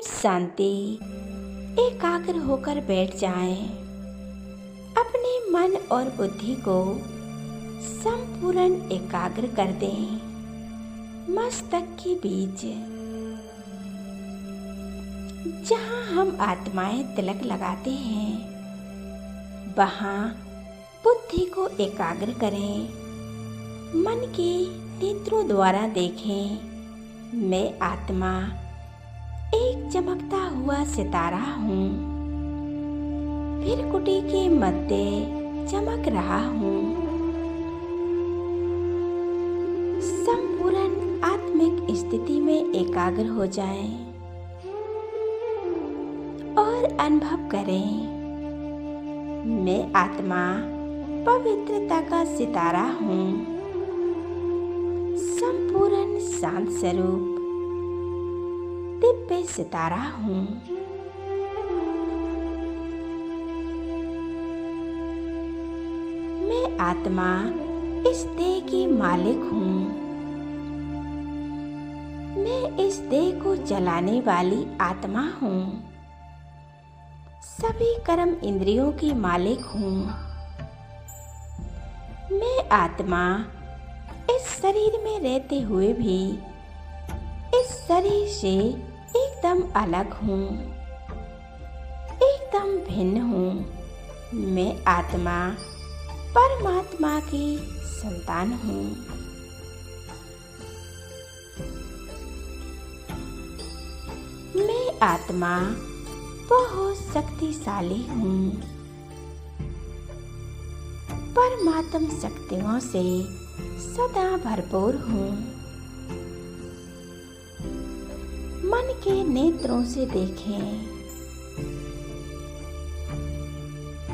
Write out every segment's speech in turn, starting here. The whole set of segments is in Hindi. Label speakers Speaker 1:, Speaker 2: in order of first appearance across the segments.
Speaker 1: शांति एकाग्र होकर बैठ जाएं। अपने मन और बुद्धि को संपूर्ण एकाग्र कर दें। मस्तक के बीच जहाँ हम आत्माएं तिलक लगाते हैं, वहाँ बुद्धि को एकाग्र करें। मन के नेत्रों द्वारा देखें, मैं आत्मा एक चमकता हुआ सितारा हूँ। फिर कुटी के मध्य चमक रहा हूँ। संपूर्ण आत्मिक स्थिति में एकाग्र हो जाएं और अनुभव करें, मैं आत्मा पवित्रता का सितारा हूँ। संपूर्ण शांत स्वरूप दिव्य सितारा हूँ। मैं आत्मा इस देह की मालिक हूँ। मैं इस देह को चलाने वाली आत्मा हूँ। सभी कर्म इंद्रियों की मालिक हूँ। मैं आत्मा इस शरीर में रहते हुए भी इस शरीर से एकदम अलग हूँ, एकदम भिन्न हूँ। मैं आत्मा परमात्मा की संतान हूँ। मैं आत्मा बहुत शक्तिशाली हूँ। परमात्म शक्तियों से सदा भरपूर हूँ। मन के नेत्रों से देखें,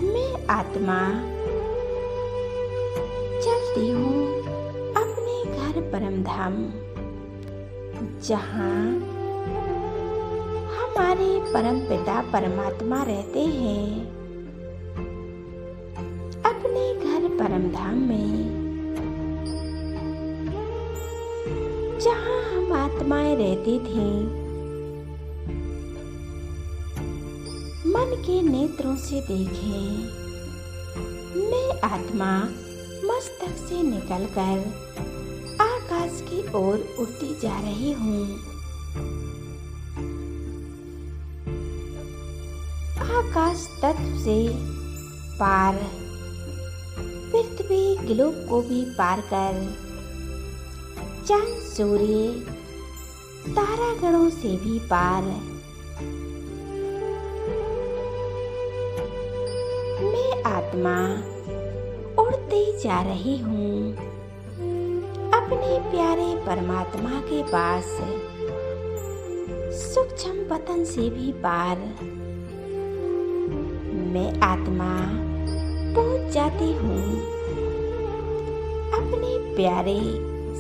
Speaker 1: मैं आत्मा चलती हूँ अपने घर परमधाम, जहाँ हमारे परम पिता परमात्मा रहते हैं। अपने घर परमधाम में जहाँ हम आत्माएं रहती थीं, मन के नेत्रों से देखें, मैं आत्मा मस्तक से निकलकर आकाश की ओर उड़ती जा रही हूँ। आकाश तत्व से पार, पृथ्वी ग्लोब को भी पार कर, चांद सूर्य तारागणों से भी पार, मैं आत्मा उड़ती जा रही हूँ अपने प्यारे परमात्मा के पास, सूक्ष्म पतन से भी पार। मैं आत्मा पहुँच जाती हूँ अपने प्यारे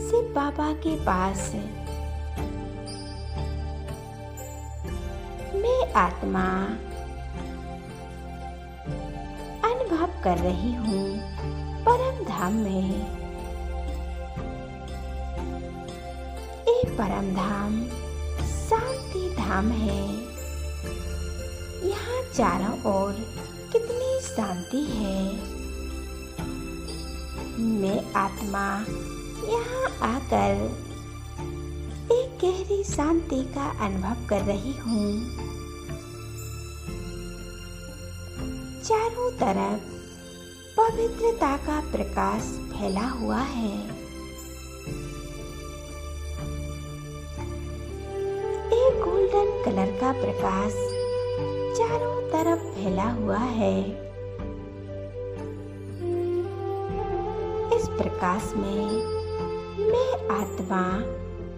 Speaker 1: शिव बाबा के पास। मैं आत्मा अनुभव कर रही हूँ परम धाम में। ये परम धाम शांति धाम है। यहाँ चारों ओर कितनी शांति है। मैं आत्मा यहाँ आकर एक गहरी शांति का अनुभव कर रही हूँ। चारों तरफ पवित्रता का प्रकाश फैला हुआ है। एक गोल्डन कलर का प्रकाश चारों तरफ फैला हुआ है। इस प्रकाश में मैं आत्मा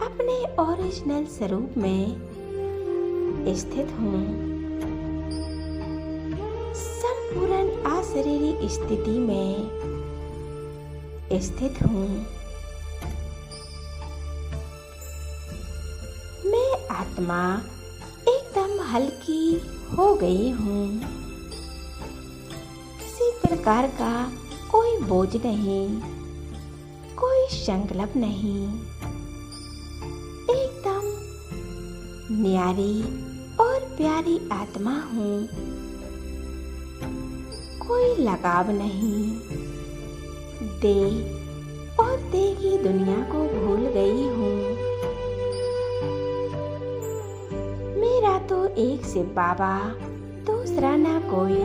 Speaker 1: अपने ओरिजिनल स्वरूप में स्थित हूँ। संपूर्ण अशरीरी स्थिति में स्थित हूँ। मैं आत्मा एकदम हल्की हो गई हूँ। किसी प्रकार का कोई बोझ नहीं, कोई संकल्प नहीं। एकदम न्यारी प्यारी आत्मा हूँ। कोई लगाव नहीं, दे और दे की दुनिया को भूल गई हूँ। मेरा तो एक शिव बाबा, दूसरा ना कोई।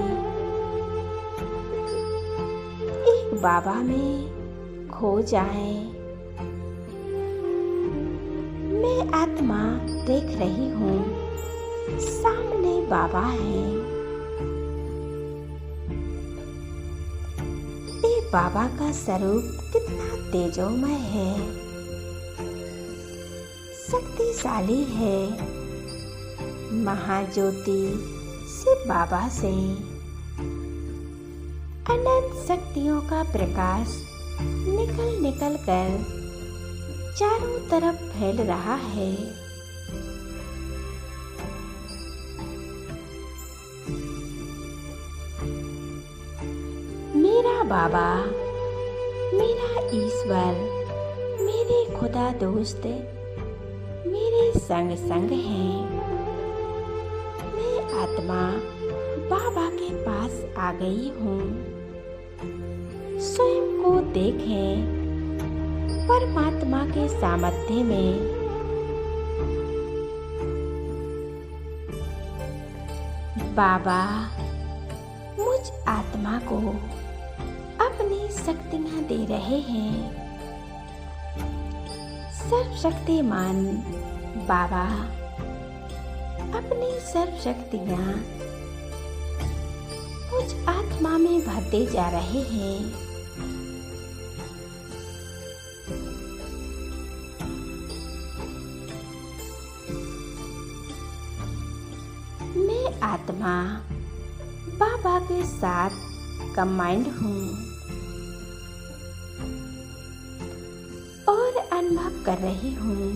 Speaker 1: एक बाबा में खो जाए। मैं आत्मा देख रही हूँ, सामने बाबा है। ये बाबा का स्वरूप कितना तेजोमय है, शक्तिशाली है। महाज्योति शिव बाबा से अनंत शक्तियों का प्रकाश निकल निकल कर चारों तरफ फैल रहा है। मेरा बाबा, मेरा ईश्वर, मेरे खुदा दोस्त मेरे संग संग हैं। मैं आत्मा बाबा के पास आ गई हूँ। स्वयं को देखें परमात्मा के सामर्थ्य में। बाबा मुझ आत्मा को अपनी शक्तियाँ दे रहे हैं। सर्वशक्तिमान बाबा अपनी सर्व शक्तियाँ मुझ आत्मा में भरते जा रहे हैं। मैं आत्मा बाबा के साथ कंबाइंड हूँ और अनुभव कर रही हूँ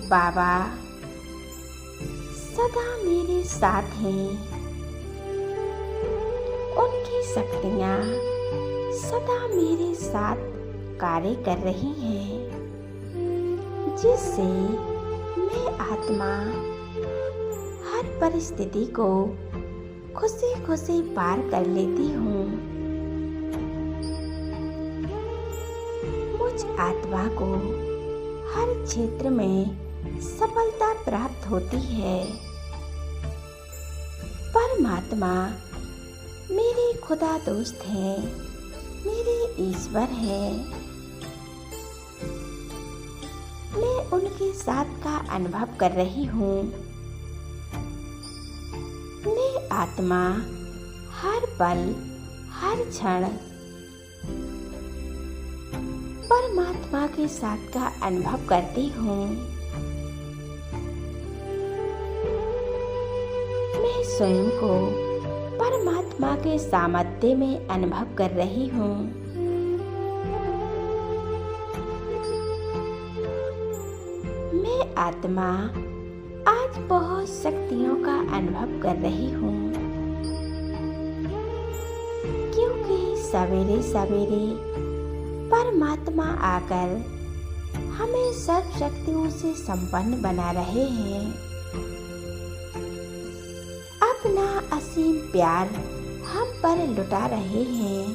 Speaker 1: बाबा सदा मेरे साथ हैं। उनकी शक्तियाँ सदा मेरे साथ कार्य कर रही हैं, जिससे मैं आत्मा हर परिस्थिति को खुशी खुशी पार कर लेती हूँ। मुझ आत्मा को हर क्षेत्र में सफलता प्राप्त होती है। परमात्मा मेरे खुदा दोस्त हैं, मेरे ईश्वर हैं। मैं उनके साथ का अनुभव कर रही हूँ। मैं आत्मा हर पल हर क्षण परमात्मा के साथ का अनुभव करती हूँ। मैं स्वयं को परमात्मा के सामर्थ्य में अनुभव कर रही हूँ। मैं आत्मा आज बहुत शक्तियों का अनुभव कर रही हूँ, क्योंकि सवेरे सवेरे परमात्मा आकर हमें सर्व शक्तियों से संपन्न बना रहे हैं। अपना असीम प्यार हम पर लुटा रहे हैं।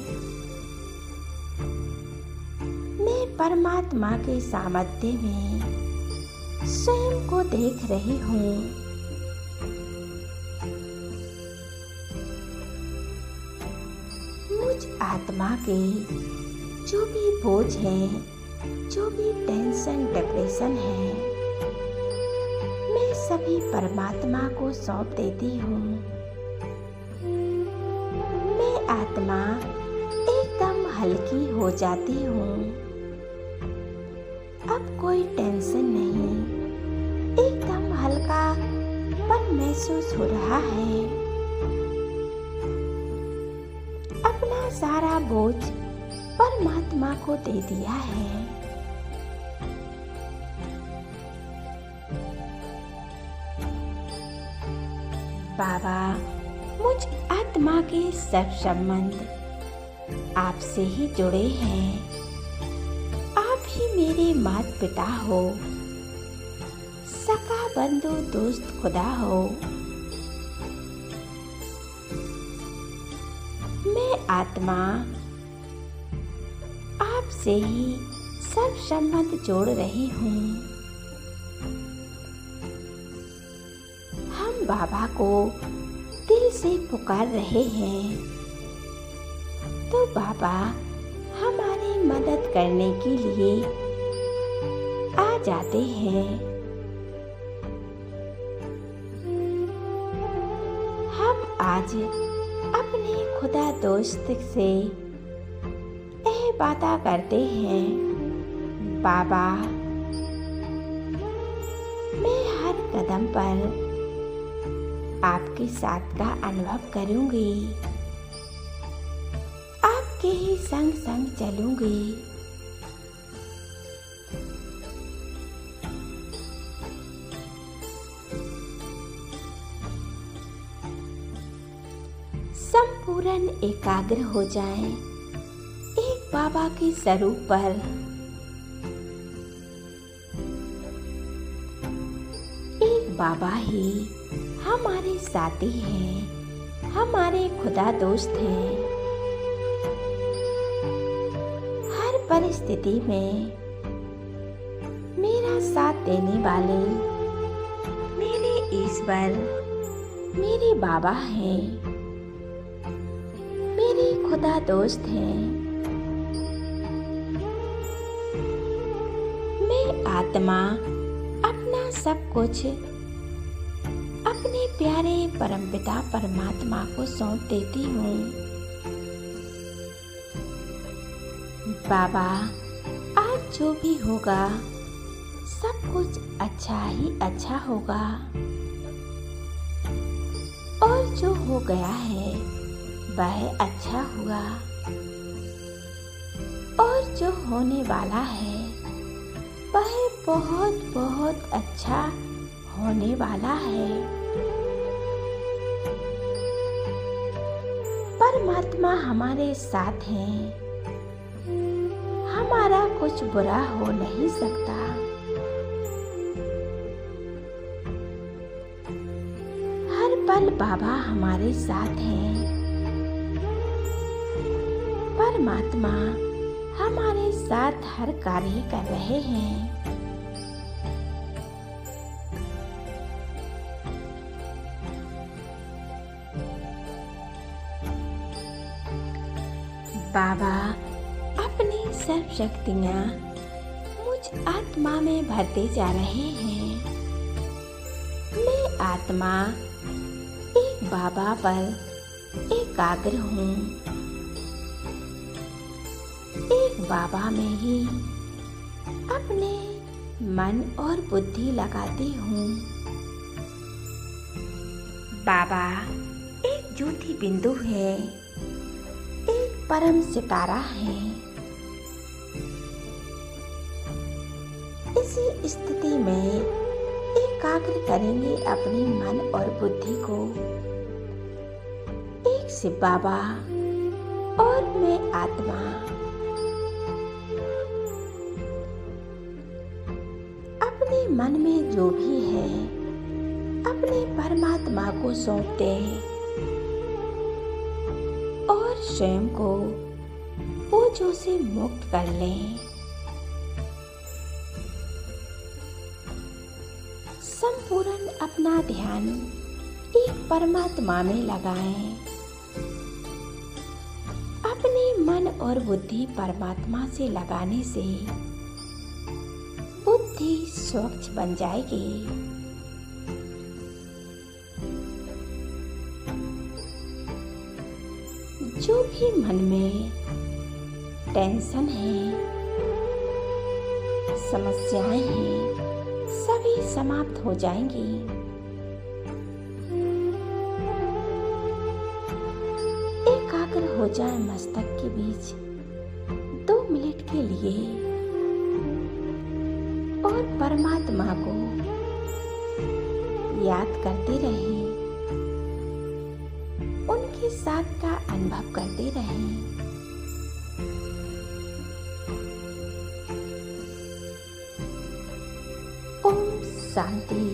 Speaker 1: मैं परमात्मा के सामर्थ्य में स्वयं को देख रही हूँ। मुझ आत्मा के जो भी बोझ है, जो भी टेंशन डिप्रेशन है, मैं सभी परमात्मा को सौंप देती हूँ। मैं आत्मा एकदम हल्की हो जाती हूँ। अब कोई टेंशन नहीं, एकदम हल्कापन महसूस हो रहा है। अपना सारा बोझ परमात्मा को दे दिया है। बाबा मुझ आत्मा के सब संबंध आपसे ही जुड़े हैं। आप ही मेरे माता पिता हो, सखा बंधु दोस्त खुदा हो। आत्मा आपसे ही सब संबंध जोड़ रही हूँ। हम बाबा को दिल से पुकार रहे हैं तो बाबा हमारी मदद करने के लिए आ जाते हैं। हम आज अपने खुदा दोस्त से यह वादा करते हैं, बाबा मैं हर कदम पर आपके साथ का अनुभव करूंगी, आपके ही संग संग चलूंगी। संपूर्ण एकाग्र हो जाएं एक बाबा के स्वरूप पर। एक बाबा ही हमारे साथी हैं, हमारे खुदा दोस्त हैं। हर परिस्थिति में मेरा साथ देने वाले मेरे ईश्वर, मेरे बाबा हैं, मेरे खुदा दोस्त हैं। मैं आत्मा अपना सब कुछ अपने प्यारे परमपिता परमात्मा को सौंप देती हूँ। बाबा आज जो भी होगा सब कुछ अच्छा ही अच्छा होगा, और जो हो गया है वह अच्छा हुआ, और जो होने वाला है वह बहुत बहुत अच्छा होने वाला है। परमात्मा हमारे साथ हैं, हमारा कुछ बुरा हो नहीं सकता। हर पल बाबा हमारे साथ हैं। परमात्मा हमारे साथ हर कार्य कर रहे हैं। बाबा अपनी सब शक्तियाँ मुझ आत्मा में भरते जा रहे हैं। मैं आत्मा एक बाबा पर एकाग्र हूँ। एक बाबा में ही अपने मन और बुद्धि लगाती हूँ। बाबा एक ज्योति बिंदु है, एक परम सितारा है। इसी स्थिति में एकाग्र करेंगे अपने मन और बुद्धि को। एक शिव बाबा और मैं आत्मा अपने मन में जो भी है अपने परमात्मा को सौंप दें और स्वयं को बोझों से मुक्त कर लें। संपूर्ण अपना ध्यान एक परमात्मा में लगाएं। अपने मन और बुद्धि परमात्मा से लगाने से बुद्धि स्वच्छ बन जाएगी। जो भी मन में टेंशन है, समस्याएं हैं, सभी समाप्त हो जाएंगी। एकाग्र हो जाए मस्तक के बीच 2 मिनट के लिए और परमात्मा को याद करते रहें, उनके साथ का अनुभव करते रहें। ओम शांति।